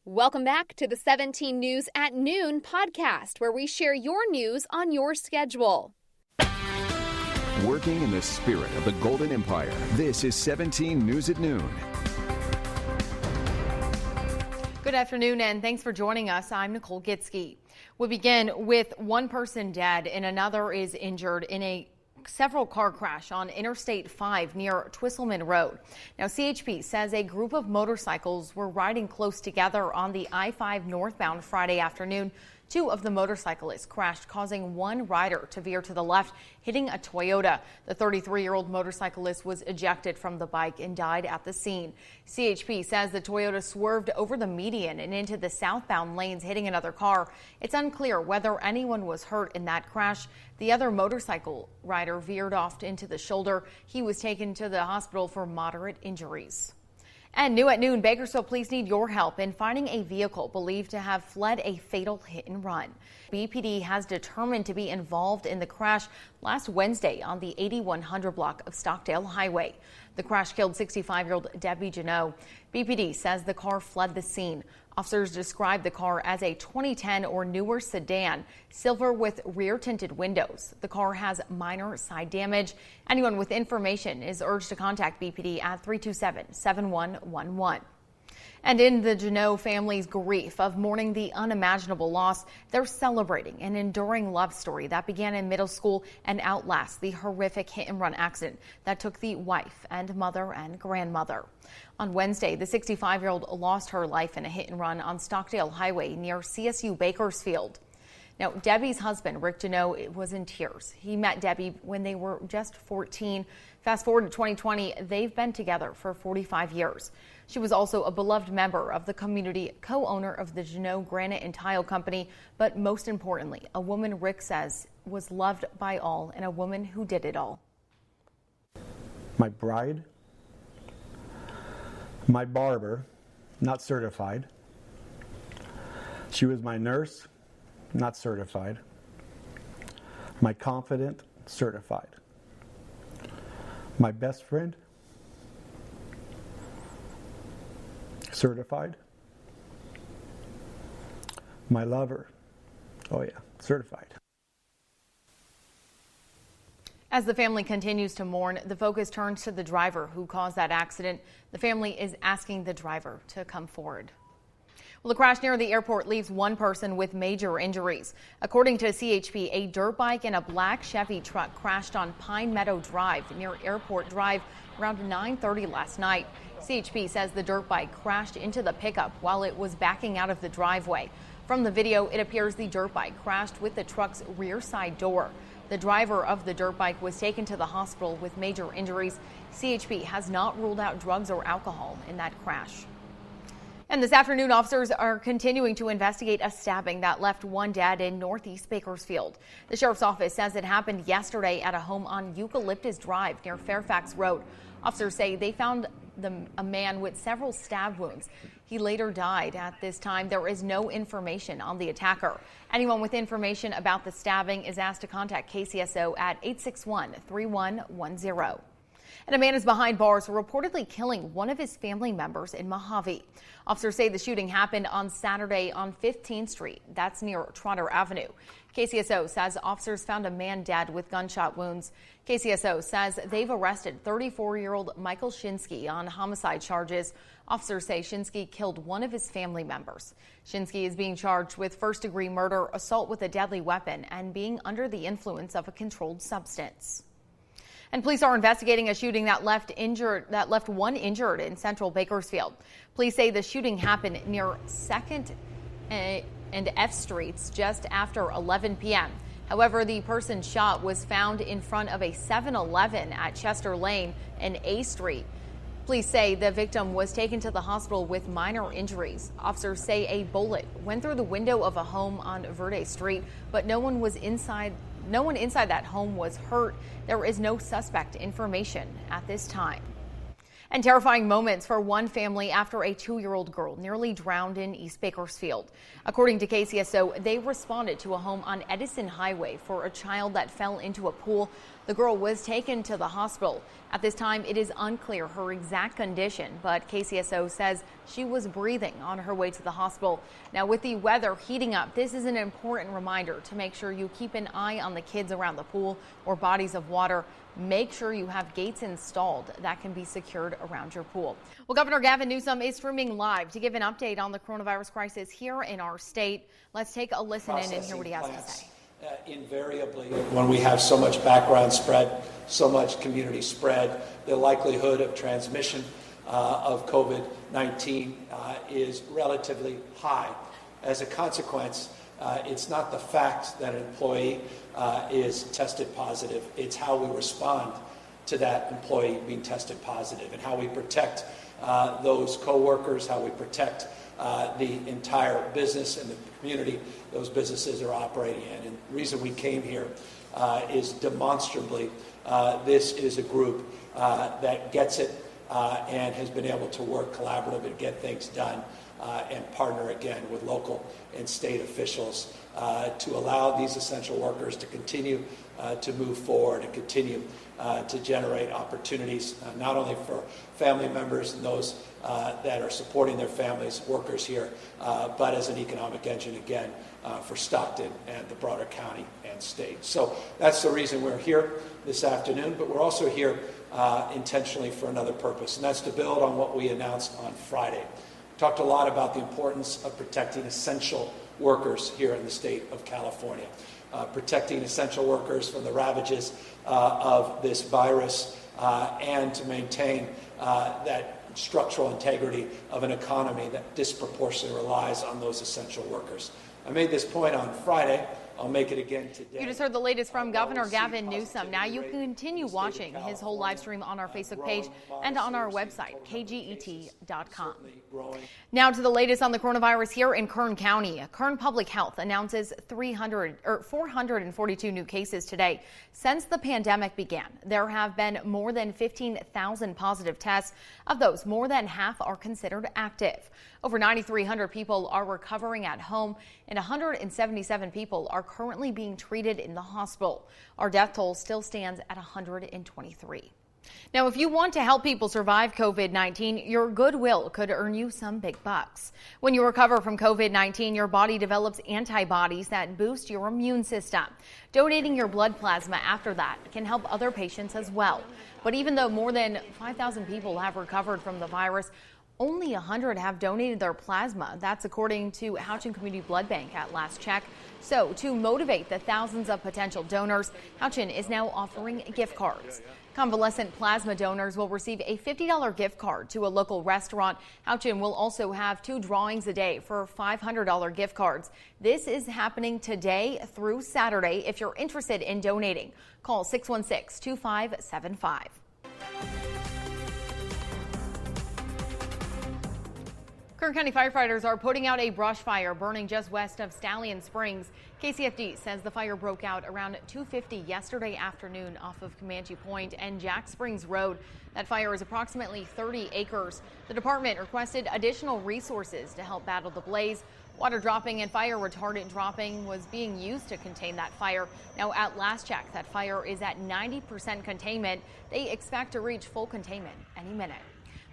Welcome back to the 17 News at Noon podcast, where we share your news on your schedule. Working in the spirit of the Golden Empire, this is 17 News at Noon. Good afternoon, and thanks for joining us. I'm Nicole Gitsky. We begin with one person dead and another is injured in a several car crash on Interstate 5 near Twisselman Road. Now, CHP says a group of motorcycles were riding close together on the I-5 northbound Friday afternoon. Two of the motorcyclists crashed, causing one rider to veer to the left, hitting a Toyota. The 33-year-old motorcyclist was ejected from the bike and died at the scene. CHP says the Toyota swerved over the median and into the southbound lanes, hitting another car. It's unclear whether anyone was hurt in that crash. The other motorcycle rider veered off into the shoulder. He was taken to the hospital for moderate injuries. And new at noon, Bakersfield police need your help in finding a vehicle believed to have fled a fatal hit and run. BPD has determined to be involved in the crash last Wednesday on the 8100 block of Stockdale Highway. The crash killed 65-year-old Debbie Janot. BPD says the car fled the scene. Officers described the car as a 2010 or newer sedan, silver with rear tinted windows. The car has minor side damage. Anyone with information is urged to contact BPD at 327-7111. And in the Janot family's grief of mourning the unimaginable loss, they're celebrating an enduring love story that began in middle school and outlasts the horrific hit-and-run accident that took the wife and mother and grandmother. On Wednesday, the 65-year-old lost her life in a hit-and-run on Stockdale Highway near CSU Bakersfield. Now, Debbie's husband, Rick Janot, was in tears. He met Debbie when they were just 14. Fast forward to 2020, they've been together for 45 years. She was also a beloved member of the community, co-owner of the Janot Granite and Tile Company, but most importantly, a woman Rick says was loved by all and a woman who did it all. My bride, my barber, not certified. She was my nurse, not certified. My confidant, certified. My best friend, certified. My lover, oh yeah, certified. As the family continues to mourn, the focus turns to the driver who caused that accident. The family is asking the driver to come forward. Well, the crash near the airport leaves one person with major injuries. According to CHP, a dirt bike and a black Chevy truck crashed on Pine Meadow Drive near Airport Drive around 9:30 last night. CHP says the dirt bike crashed into the pickup while it was backing out of the driveway. From the video, it appears the dirt bike crashed with the truck's rear side door. The driver of the dirt bike was taken to the hospital with major injuries. CHP has not ruled out drugs or alcohol in that crash. And this afternoon, officers are continuing to investigate a stabbing that left one dead in northeast Bakersfield. The sheriff's office says it happened yesterday at a home on Eucalyptus Drive near Fairfax Road. Officers say they found a man with several stab wounds. He later died. At this time, there is no information on the attacker. Anyone with information about the stabbing is asked to contact KCSO at 861-3110. And a man is behind bars for reportedly killing one of his family members in Mojave. Officers say the shooting happened on Saturday on 15th Street. That's near Trotter Avenue. KCSO says officers found a man dead with gunshot wounds. KCSO says they've arrested 34-year-old Michael Shinsky on homicide charges. Officers say Shinsky killed one of his family members. Shinsky is being charged with first-degree murder, assault with a deadly weapon, and being under the influence of a controlled substance. And police are investigating a shooting that left one injured in central Bakersfield. Police say the shooting happened near 2nd and F Streets just after 11 p.m. However, the person shot was found in front of a 7-Eleven at Chester Lane and A Street. Police say the victim was taken to the hospital with minor injuries. Officers say a bullet went through the window of a home on Verde Street, but no one inside that home was hurt. There is no suspect information at this time. And terrifying moments for one family after a 2-year-old girl nearly drowned in East Bakersfield. According to KCSO, they responded to a home on Edison Highway for a child that fell into a pool. The girl was taken to the hospital. At this time, it is unclear her exact condition, but KCSO says she was breathing on her way to the hospital. Now, with the weather heating up, this is an important reminder to make sure you keep an eye on the kids around the pool or bodies of water. Make sure you have gates installed that can be secured around your pool. Well, Governor Gavin Newsom is streaming live to give an update on the coronavirus crisis here in our state. Let's take a listen in and hear what he has to say. Invariably, when we have so much background spread, so much community spread, the likelihood of transmission of COVID-19 is relatively high. As a consequence, it's not the fact that an employee is tested positive, it's how we respond to that employee being tested positive and how we protect those co-workers, how we protect the entire business and the community those businesses are operating in. And the reason we came here is demonstrably this is a group that gets it and has been able to work collaboratively to get things done and partner again with local and state officials to allow these essential workers to continue to move forward and continue to generate opportunities not only for family members and those that are supporting their families, workers here, but as an economic engine again for Stockton and the broader county and state. So that's the reason we're here this afternoon, but we're also here intentionally for another purpose, and that's to build on what we announced on Friday. We talked a lot about the importance of protecting essential workers here in the state of California, protecting essential workers from the ravages of this virus and to maintain that structural integrity of an economy that disproportionately relies on those essential workers. I made this point on Friday. I'll make it again today. You just heard the latest from Governor Gavin Newsom. Now you can continue watching his whole live stream on our Facebook page and on our website, KGET.com. Now to the latest on the coronavirus here in Kern County. Kern Public Health announces 442 new cases today. Since the pandemic began, there have been more than 15,000 positive tests. Of those, more than half are considered active. Over 9,300 people are recovering at home, and 177 people are currently being treated in the hospital. Our death toll still stands at 123. Now, if you want to help people survive COVID-19, your goodwill could earn you some big bucks. When you recover from COVID-19, your body develops antibodies that boost your immune system. Donating your blood plasma after that can help other patients as well. But even though more than 5,000 people have recovered from the virus, only 100 have donated their plasma. That's according to Houchin Community Blood Bank at last check. So to motivate the thousands of potential donors, Houchin is now offering gift cards. Convalescent plasma donors will receive a $50 gift card to a local restaurant. Houchin will also have 2 drawings a day for $500 gift cards. This is happening today through Saturday. If you're interested in donating, call 616-2575. Kern County firefighters are putting out a brush fire burning just west of Stallion Springs. KCFD says the fire broke out around 2:50 yesterday afternoon off of Comanche Point and Jack Springs Road. That fire is approximately 30 acres. The department requested additional resources to help battle the blaze. Water dropping and fire retardant dropping was being used to contain that fire. Now, at last check, that fire is at 90% containment. They expect to reach full containment any minute.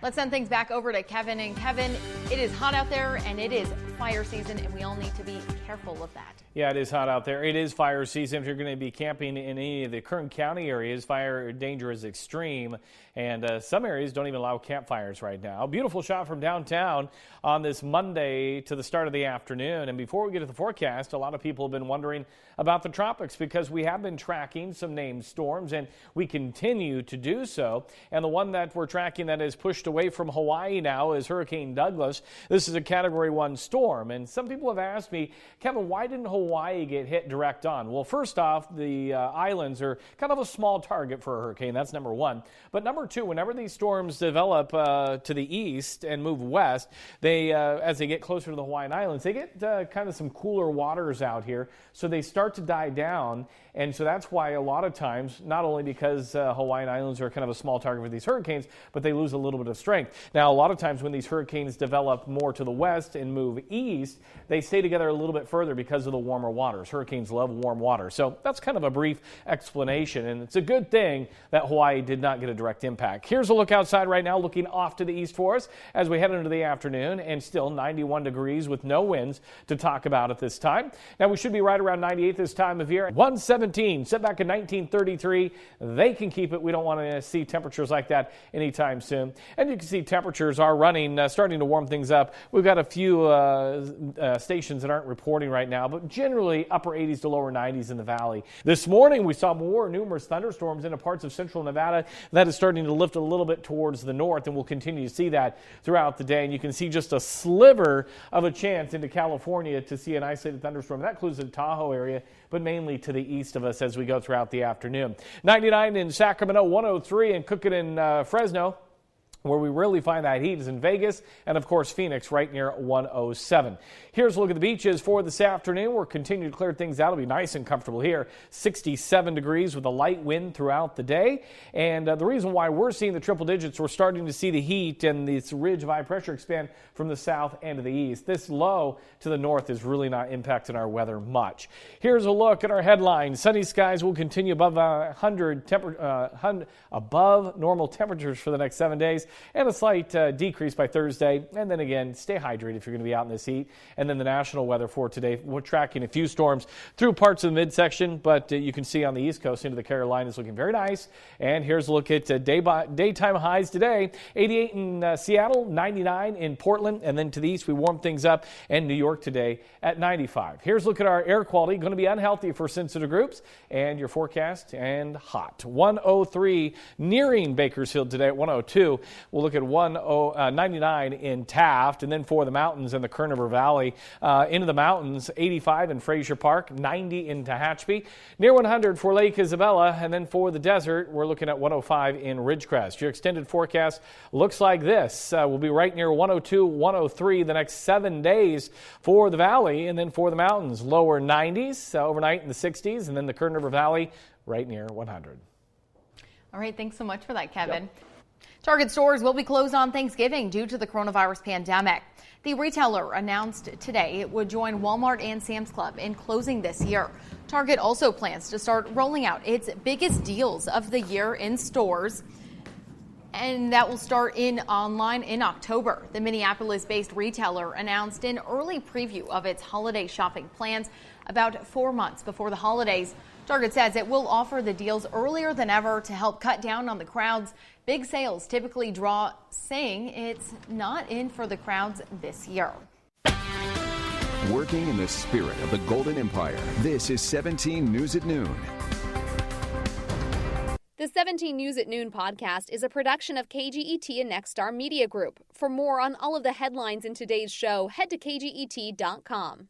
Let's send things back over to Kevin. And Kevin, it is hot out there and it is fire season, and we all need to be careful of that. Yeah, it is hot out there. It is fire season. If you're going to be camping in any of the Kern County areas, fire danger is extreme, and some areas don't even allow campfires right now. Beautiful shot from downtown on this Monday to the start of the afternoon. And before we get to the forecast, a lot of people have been wondering about the tropics because we have been tracking some named storms, and we continue to do so. And the one that we're tracking that is pushed away from Hawaii now is Hurricane Douglas. This is a Category 1 storm, and some people have asked me, Kevin, why didn't Hawaii get hit direct on? Well, first off, the islands are kind of a small target for a hurricane. That's number one. But number two, whenever these storms develop to the east and move west, they as they get closer to the Hawaiian Islands, they get kind of some cooler waters out here, so they start to die down. And so that's why a lot of times, not only because Hawaiian Islands are kind of a small target for these hurricanes, but they lose a little bit of strength. Now, a lot of times when these hurricanes develop more to the west and move east, east, they stay together a little bit further because of the warmer waters. Hurricanes love warm water. So that's kind of a brief explanation, and it's a good thing that Hawaii did not get a direct impact. Here's a look outside right now, looking off to the east for us as we head into the afternoon, and still 91 degrees with no winds to talk about at this time. Now we should be right around 98 this time of year. 117 set back in 1933. They can keep it. We don't want to see temperatures like that anytime soon. And you can see temperatures are running, starting to warm things up. We've got a few stations that aren't reporting right now, but generally upper 80s to lower 90s in the valley. This morning we saw numerous thunderstorms into parts of central Nevada. That is starting to lift a little bit towards the north, and we'll continue to see that throughout the day. And you can see just a sliver of a chance into California to see an isolated thunderstorm. That includes the Tahoe area, but mainly to the east of us as we go throughout the afternoon. 99 in Sacramento, 103 in Cookett and Fresno. Where we really find that heat is in Vegas and, of course, Phoenix right near 107. Here's a look at the beaches for this afternoon. We're continuing to clear things out. It'll be nice and comfortable here. 67 degrees with a light wind throughout the day. And the reason why we're seeing the triple digits, we're starting to see the heat and this ridge of high pressure expand from the south and to the east. This low to the north is really not impacting our weather much. Here's a look at our headlines. Sunny skies will continue above above normal temperatures for the next 7 days. And a slight decrease by Thursday. And then again, stay hydrated if you're going to be out in this heat. And then the national weather for today, we're tracking a few storms through parts of the midsection, but you can see on the East Coast into the Carolinas looking very nice. And here's a look at daytime highs today. 88 in Seattle, 99 in Portland, and then to the east we warm things up, and New York today at 95. Here's a look at our air quality. Going to be unhealthy for sensitive groups, and your forecast, and hot. 103 nearing Bakersfield today at 102. We'll look at 99 in Taft, and then for the mountains in the Kern Valley, into the mountains, 85 in Frazier Park, 90 in Tehachapi, near 100 for Lake Isabella, and then for the desert, we're looking at 105 in Ridgecrest. Your extended forecast looks like this. We'll be right near 102, 103 the next 7 days for the valley, and then for the mountains, lower 90s, overnight in the 60s, and then the Kern River Valley right near 100. All right, thanks so much for that, Kevin. Yep. Target stores will be closed on Thanksgiving due to the coronavirus pandemic. The retailer announced today it would join Walmart and Sam's Club in closing this year. Target also plans to start rolling out its biggest deals of the year in stores, and that will start online in October. The Minneapolis-based retailer announced an early preview of its holiday shopping plans about 4 months before the holidays. Target says it will offer the deals earlier than ever to help cut down on the crowds big sales typically draw, saying it's not in for the crowds this year. Working in the spirit of the Golden Empire, this is 17 News at Noon. The 17 News at Noon podcast is a production of KGET and Nexstar Media Group. For more on all of the headlines in today's show, head to KGET.com.